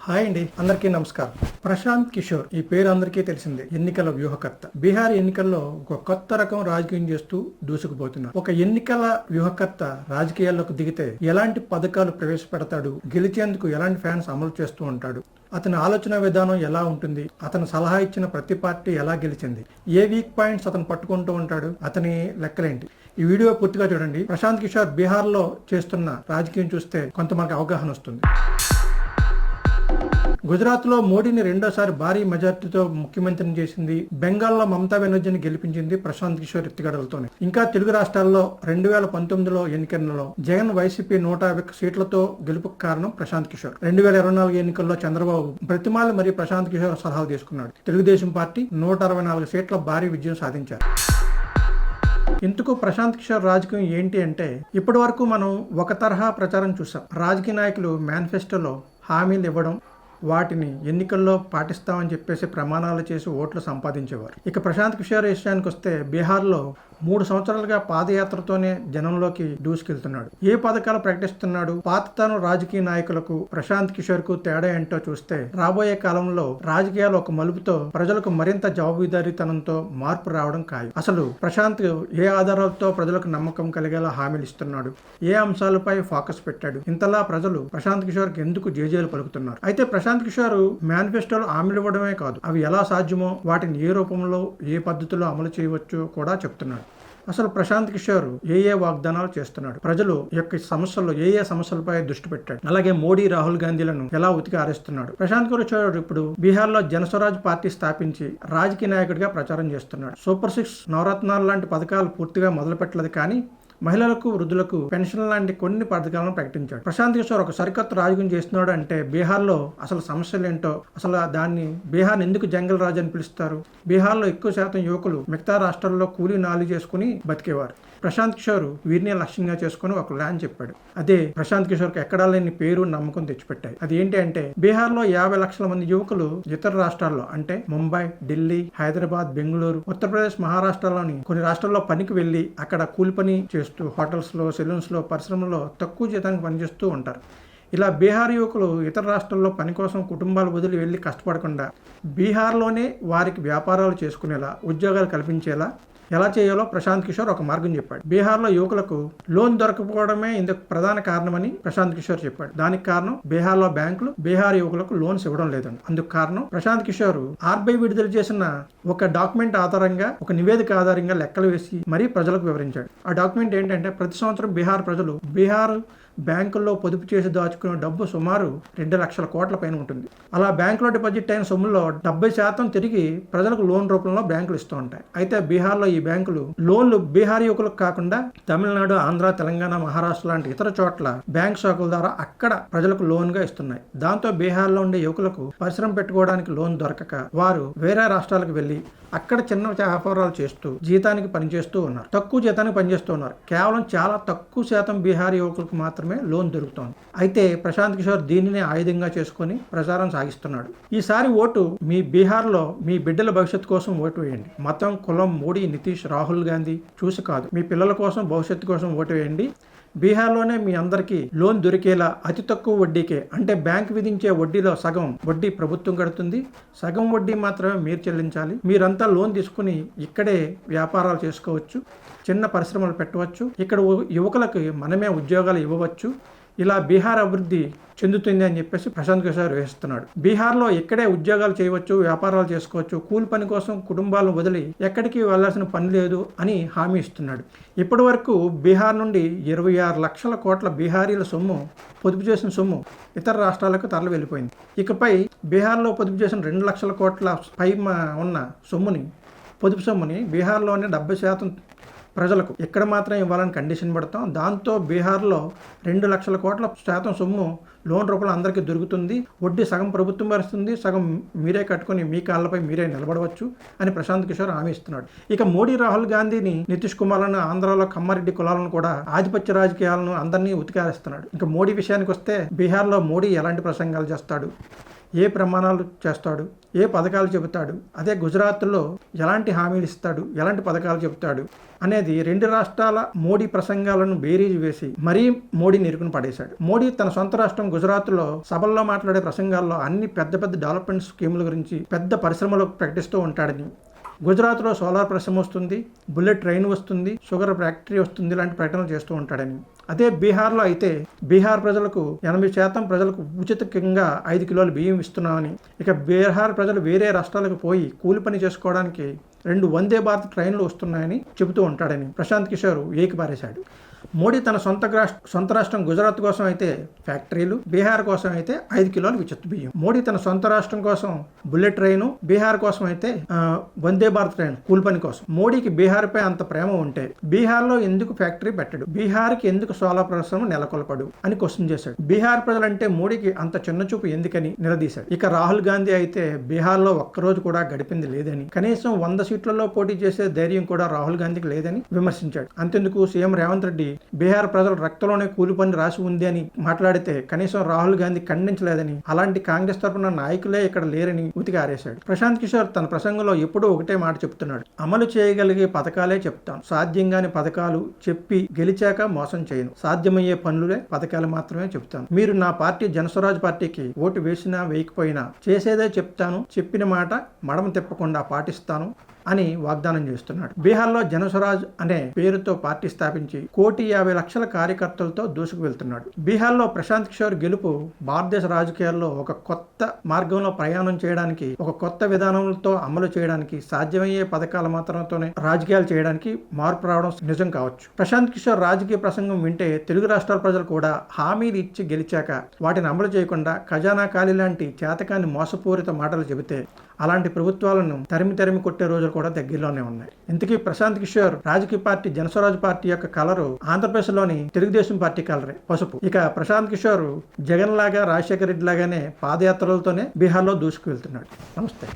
Hi అండి, అందరికీ నమస్కారం. ప్రశాంత్ కిషోర్ ఈ పేరు అందరికీ తెలిసిందే. ఎన్నికల వ్యూహకర్త. బీహార్ ఎన్నికల్లో ఒక కొత్త రకం రాజకీయం చేస్తూ దూసుకుపోతున్నారు. ఒక ఎన్నికల వ్యూహకర్త రాజకీయాల్లోకి దిగితే ఎలాంటి పథకాలు ప్రవేశపెడతాడు, గెలిచేందుకు ఎలాంటి ఫ్యాన్స్ అమలు చేస్తూ ఉంటాడు, అతని ఆలోచన విధానం ఎలా ఉంటుంది, అతను సలహా ఇచ్చిన ప్రతి పార్టీ ఎలా గెలిచింది, ఏ వీక్ పాయింట్స్ అతను పట్టుకుంటూ ఉంటాడు, అతని లెక్కలేంటి, ఈ వీడియో పూర్తిగా చూడండి. ప్రశాంత్ కిషోర్ బీహార్ లో చేస్తున్న రాజకీయం చూస్తే కొంత మనకు అవగాహన వస్తుంది. గుజరాత్ లో మోడీని రెండోసారి భారీ మెజార్టీతో ముఖ్యమంత్రిని చేసింది. బెంగాల్లో మమతా బెనర్జీని గెలిపించింది ప్రశాంత్ కిషోర్ ఎత్తుగడలతోనే. ఇంకా తెలుగు రాష్ట్రాల్లో 2019లో ఎన్నికల్లో జగన్ వైసీపీ 150 సీట్లతో గెలుపుకు కారణం ప్రశాంత్ కిషోర్. 2024 ఎన్నికల్లో చంద్రబాబు బ్రతిమాలి మరియు ప్రశాంత్ కిషోర్ సలహాలు తీసుకున్నాడు. తెలుగుదేశం పార్టీ 164 సీట్ల భారీ విజయం సాధించారు. ఇందుకు ప్రశాంత్ కిషోర్ రాజకీయం ఏంటి అంటే, ఇప్పటి వరకు మనం ఒక తరహా ప్రచారం చూసాం. రాజకీయ నాయకులు మేనిఫెస్టోలో హామీలు ఇవ్వడం, వాటిని ఎన్నికల్లో పాటిస్తామని చెప్పేసి ప్రమాణాలు చేసి ఓట్లు సంపాదించేవారు. ఇక ప్రశాంత్ కిషోర్ విషయానికి వస్తే, బీహార్లో 3 సంవత్సరాలుగా పాదయాత్రతోనే జనంలోకి దూసుకెళ్తున్నాడు. ఏ పథకాలు ప్రకటిస్తున్నాడు, పాతతరం రాజకీయ నాయకులకు ప్రశాంత్ కిషోర్ కు తేడా ఏంటో చూస్తే, రాబోయే కాలంలో రాజకీయాలు ఒక మలుపుతో ప్రజలకు మరింత జవాబుదారీతనంతో మార్పు రావడం ఖాయం. అసలు ప్రశాంత్ ఏ ఆధారాలతో ప్రజలకు నమ్మకం కలిగేలా హామీలు ఇస్తున్నాడు, ఏ అంశాలపై ఫోకస్ పెట్టాడు, ఇంతలా ప్రజలు ప్రశాంత్ కిషోర్ కి ఎందుకు జేజేలు పలుకుతున్నారు? అయితే ప్రశాంత్ కిషోర్ మేనిఫెస్టోలో హామీలు ఇవ్వడమే కాదు, అవి ఎలా సాధ్యమో, వాటిని ఏ రూపంలో ఏ పద్ధతిలో అమలు చేయవచ్చో కూడా చెప్తున్నాడు. అసలు ప్రశాంత్ కిషోర్ ఏ వాగ్దానాలు చేస్తున్నాడు, ప్రజలు యొక్క సమస్యల్లో ఏ సమస్యలపై దృష్టి పెట్టాడు, అలాగే మోడీ రాహుల్ గాంధీలను ఎలా ఉతికి ఆరేస్తున్నాడు. ప్రశాంత్ కిషోర్ ఇప్పుడు బీహార్లో జనస్వరాజ్ పార్టీ స్థాపించి రాజకీయ నాయకుడిగా ప్రచారం చేస్తున్నాడు. సూపర్ 6 నవరత్నాలు లాంటి పథకాలు పూర్తిగా మొదలు పెట్టలేదు, కానీ మహిళలకు, వృద్ధులకు పెన్షన్ లాంటి కొన్ని పథకాలను ప్రకటించాడు. ప్రశాంత్ కిషోర్ ఒక సరికొత్త రాజకీయం చేస్తున్నాడు అంటే, బీహార్లో అసలు సమస్యలు ఏంటో, అసలు దాన్ని బీహార్ ఎందుకు జంగల్ రాజ్ అని పిలుస్తారు, బీహార్లో ఎక్కువ శాతం యువకులు మిగతా రాష్ట్రాల్లో కూలీ నాలి చేసుకుని బతికేవారు. ప్రశాంత్ కిషోర్ వీరిని లక్ష్యంగా చేసుకుని ఒక ప్లాన్ చెప్పాడు. అదే ప్రశాంత్ కిషోర్ కి ఎక్కడా లేని పేరు, నమ్మకం తెచ్చిపెట్టాయి. అది ఏంటి అంటే, బీహార్లో 50 లక్షల మంది యువకులు ఇతర రాష్ట్రాల్లో అంటే ముంబై, ఢిల్లీ, హైదరాబాద్, బెంగళూరు, ఉత్తరప్రదేశ్, మహారాష్ట్రలోని కొన్ని రాష్ట్రాల్లో పనికి వెళ్లి అక్కడ కూలి పని చేస్తూ హోటల్స్ లో, సెలూన్స్ లో, పరిశ్రమల్లో తక్కువ జీతానికి పనిచేస్తూ ఉంటారు. ఇలా బీహార్ యువకులు ఇతర రాష్ట్రాల్లో పని కోసం కుటుంబాలు వదిలి వెళ్లి కష్టపడకుండా బీహార్లోనే వారికి వ్యాపారాలు చేసుకునేలా, ఉద్యోగాలు కల్పించేలా ఎలా చేయాలో ప్రశాంత్ కిషోర్ ఒక మార్గం చెప్పాడు. బీహార్లో యువకులకు లోన్ దొరకపోవడమే ఇందుకు ప్రధాన కారణమని ప్రశాంత్ కిషోర్ చెప్పాడు. దానికి కారణం బీహార్లో బ్యాంకులు బీహార్ యువకులకు లోన్స్ ఇవ్వడం లేదని. అందుకు కారణం ప్రశాంత్ కిషోర్ ఆర్బీఐ విడుదల చేసిన ఒక డాక్యుమెంట్ ఆధారంగా, ఒక నివేదిక ఆధారంగా లెక్కలు వేసి మరీ ప్రజలకు వివరించాడు. ఆ డాక్యుమెంట్ ఏంటంటే, ప్రతి సంవత్సరం బీహార్ ప్రజలు బీహార్ బ్యాంకుల్లో పొదుపు చేసి దాచుకునే డబ్బు సుమారు 2 లక్షల కోట్ల పైన ఉంటుంది. అలా బ్యాంకులో డిపాజిట్ అయిన సొమ్ములో 70% తిరిగి ప్రజలకు లోన్ రూపంలో బ్యాంకులు ఇస్తూ ఉంటాయి. అయితే బీహార్లో ఈ బ్యాంకులు లోన్లు బీహార్ యువకులకు కాకుండా తమిళనాడు, ఆంధ్ర, తెలంగాణ, మహారాష్ట్ర లాంటి ఇతర చోట్ల బ్యాంక్ శాఖల ద్వారా అక్కడ ప్రజలకు లోన్ గా ఇస్తున్నాయి. దాంతో బీహార్లో ఉండే యువకులకు పరిశ్రమ పెట్టుకోవడానికి లోన్ దొరకక వారు వేరే రాష్ట్రాలకు వెళ్లి అక్కడ చిన్న వ్యాపారాలు చేస్తూ జీతానికి పనిచేస్తూ ఉన్నారు. తక్కువ జీతానికి పనిచేస్తూ ఉన్నారు. కేవలం చాలా తక్కువ శాతం బీహార్ యువకులకు మాత్రమే లోన్ దొరుకుతోంది. అయితే ప్రశాంత్ కిషోర్ దీనిని ఆయుధంగా చేసుకుని ప్రచారం సాగిస్తున్నాడు. ఈసారి ఓటు మీ బీహార్లో మీ బిడ్డల భవిష్యత్తు కోసం ఓటు వేయండి. మతం, కులం, మోడీ, నితీష్, రాహుల్ గాంధీ చూసి కాదు, మీ పిల్లల కోసం, భవిష్యత్తు కోసం ఓటు వేయండి. బీహార్లోనే మీ అందరికీ లోన్ దొరికేలా అతి తక్కువ వడ్డీకే, అంటే బ్యాంక్ విధించే వడ్డీలో సగం వడ్డీ ప్రభుత్వం కడుతుంది, సగం వడ్డీ మాత్రమే మీరు చెల్లించాలి. మీరంతా లోన్ తీసుకుని ఇక్కడే వ్యాపారాలు చేసుకోవచ్చు, చిన్న పరిశ్రమలు పెట్టవచ్చు, ఇక్కడ యువకులకు మనమే ఉద్యోగాలు ఇవ్వవచ్చు. ఇలా బీహార్ అభివృద్ధి చెందుతుంది అని చెప్పేసి ప్రశాంత్ కిషోర్ వేస్తున్నాడు. బీహార్లో ఇక్కడే ఉద్యోగాలు చేయవచ్చు, వ్యాపారాలు చేసుకోవచ్చు, కూలి పని కోసం కుటుంబాలను వదిలి ఎక్కడికి వెళ్లాల్సిన పని లేదు అని హామీ ఇస్తున్నాడు. ఇప్పటి వరకు బీహార్ నుండి 26 లక్షల కోట్ల బీహారీల సొమ్ము, పొదుపు చేసిన సొమ్ము ఇతర రాష్ట్రాలకు తరలి వెళ్ళిపోయింది. ఇకపై బీహార్లో పొదుపు చేసిన 2 లక్షల కోట్ల పై ఉన్న సొమ్ముని, పొదుపు సొమ్ముని బీహార్లోనే 70% ప్రజలకు ఇక్కడ మాత్రం ఇవ్వాలని కండిషన్ పెడతాం. దాంతో బీహార్లో 2 లక్షల కోట్ల శాతం సొమ్ము లోన్ రూపంలో అందరికీ దొరుకుతుంది. వడ్డీ సగం ప్రభుత్వం భరిస్తుంది, సగం మీరే కట్టుకుని మీ కాళ్ళపై మీరే నిలబడవచ్చు అని ప్రశాంత్ కిషోర్ హామీ ఇస్తున్నాడు. ఇక మోడీ, రాహుల్ గాంధీని, నితీష్ కుమార్లను, ఆంధ్రాలో కమ్మారెడ్డి కులాలను కూడా ఆధిపత్య రాజకీయాలను అందరినీ ఉతికారేస్తున్నాడు. ఇంకా మోడీ విషయానికి వస్తే, బీహార్లో మోడీ ఎలాంటి ప్రసంగాలు చేస్తాడు, ఏ ప్రమాణాలు చేస్తాడు, ఏ పథకాలు చెబుతాడు, అదే గుజరాత్లో ఎలాంటి హామీలు ఇస్తాడు, ఎలాంటి పథకాలు చెబుతాడు అనేది రెండు రాష్ట్రాల మోడీ ప్రసంగాలను బేరీజు వేసి మరీ మోడీని ఇరుకుని పడేశాడు. మోడీ తన సొంత రాష్ట్రం గుజరాత్లో సభల్లో మాట్లాడే ప్రసంగాల్లో అన్ని పెద్ద పెద్ద డెవలప్మెంట్ స్కీముల గురించి, పెద్ద పరిశ్రమలు ప్రకటిస్తూ ఉంటాడని, గుజరాత్లో సోలార్ పరిశ్రమ వస్తుంది, బుల్లెట్ ట్రైన్ వస్తుంది, షుగర్ ఫ్యాక్టరీ వస్తుంది, ఇలాంటి ప్రకటనలు చేస్తూ ఉంటాడని. అదే బీహార్లో అయితే బీహార్ ప్రజలకు 80% ప్రజలకు ఉచితంగా 5 కిలోల బియ్యం ఇస్తున్నామని, ఇక బీహార్ ప్రజలు వేరే రాష్ట్రాలకు పోయి కూలి పని చేసుకోవడానికి 2 వందే భారత్ ట్రైన్లు వస్తున్నాయని చెబుతూ ఉంటాడని ప్రశాంత్ కిషోర్ ఏకిపారేశాడు. మోడీ తన సొంత రాష్ట్రం గుజరాత్ కోసం అయితే ఫ్యాక్టరీలు, బీహార్ కోసం అయితే 5 కిలోలు ఉచిత బియ్యం. మోడీ తన సొంత రాష్ట్రం కోసం బుల్లెట్ ట్రైన్, బీహార్ కోసం అయితే వందే భారత్ ట్రైన్ కూలి పని కోసం. మోడీకి బీహార్ పై అంత ప్రేమ ఉంటే బీహార్లో ఎందుకు ఫ్యాక్టరీ పెట్టడు, బీహార్కి ఎందుకు సోలార్ పరిశ్రమ నెలకొల్పడు అని క్వశ్చన్ చేశాడు. బీహార్ ప్రజలంటే మోడీకి అంత చిన్నచూపు ఎందుకని నిలదీశాడు. ఇక రాహుల్ గాంధీ అయితే బీహార్లో ఒక్కరోజు కూడా గడిపింది లేదని, కనీసం 100 సీట్లలో పోటీ చేసే ధైర్యం కూడా రాహుల్ గాంధీకి లేదని విమర్శించాడు. అంతెందుకు సీఎం రేవంత్ రెడ్డి బీహార్ ప్రజల రక్తంలోనే కూలి పని రాసి ఉంది అని మాట్లాడితే కనీసం రాహుల్ గాంధీ ఖండించలేదని, అలాంటి కాంగ్రెస్ తరఫున నాయకులే ఇక్కడ లేరని ఉతికారేశాడు. ప్రశాంత్ కిషోర్ తన ప్రసంగంలో ఎప్పుడూ ఒకటే మాట చెప్తున్నాడు, అమలు చేయగలిగే పథకాలే చెప్తాను, సాధ్యంగాని పథకాలు చెప్పి గెలిచాక మోసం చేయను, సాధ్యమయ్యే పనులే పథకాలు మాత్రమే చెప్తాను. మీరు నా పార్టీ జనస్వరాజ్ పార్టీకి ఓటు వేసినా వేయకపోయినా చేసేదే చెప్తాను, చెప్పిన మాట మడమ తిప్పకుండా పాటిస్తాను అని వాగ్దానం చేస్తున్నాడు. బీహార్లో జనస్వరాజ్ అనే పేరుతో పార్టీ స్థాపించి 1,50,00,000 కార్యకర్తలతో దూసుకు వెళ్తున్నాడు. బీహార్లో ప్రశాంత్ కిషోర్ గెలుపు భారతదేశ రాజకీయాల్లో ఒక కొత్త మార్గంలో ప్రయాణం చేయడానికి, ఒక కొత్త విధానంతో అమలు చేయడానికి, సాధ్యమయ్యే పథకాల మాత్రంతోనే రాజకీయాలు చేయడానికి మార్పు రావడం నిజం కావచ్చు. ప్రశాంత్ కిషోర్ రాజకీయ ప్రసంగం వింటే తెలుగు రాష్ట్రాల ప్రజలు కూడా హామీలు ఇచ్చి గెలిచాక వాటిని అమలు చేయకుండా ఖజానా ఖాళీ లాంటి చేతకాని మోసపూరిత మాటలు చెబితే అలాంటి ప్రభుత్వాలను తరిమి కొట్టే రోజులు కూడా దగ్గరలోనే ఉన్నాయి. ఇంతకీ ప్రశాంత్ కిషోర్ రాజకీయ పార్టీ జనస్వరాజ్ పార్టీ యొక్క కలరు ఆంధ్రప్రదేశ్లోని తెలుగుదేశం పార్టీ కలరే, పసుపు. ఇక ప్రశాంత్ కిషోర్ జగన్ లాగా, రాజశేఖర రెడ్డి లాగానే పాదయాత్రలతోనే బీహార్లో దూసుకు వెళ్తున్నాడు. నమస్తే.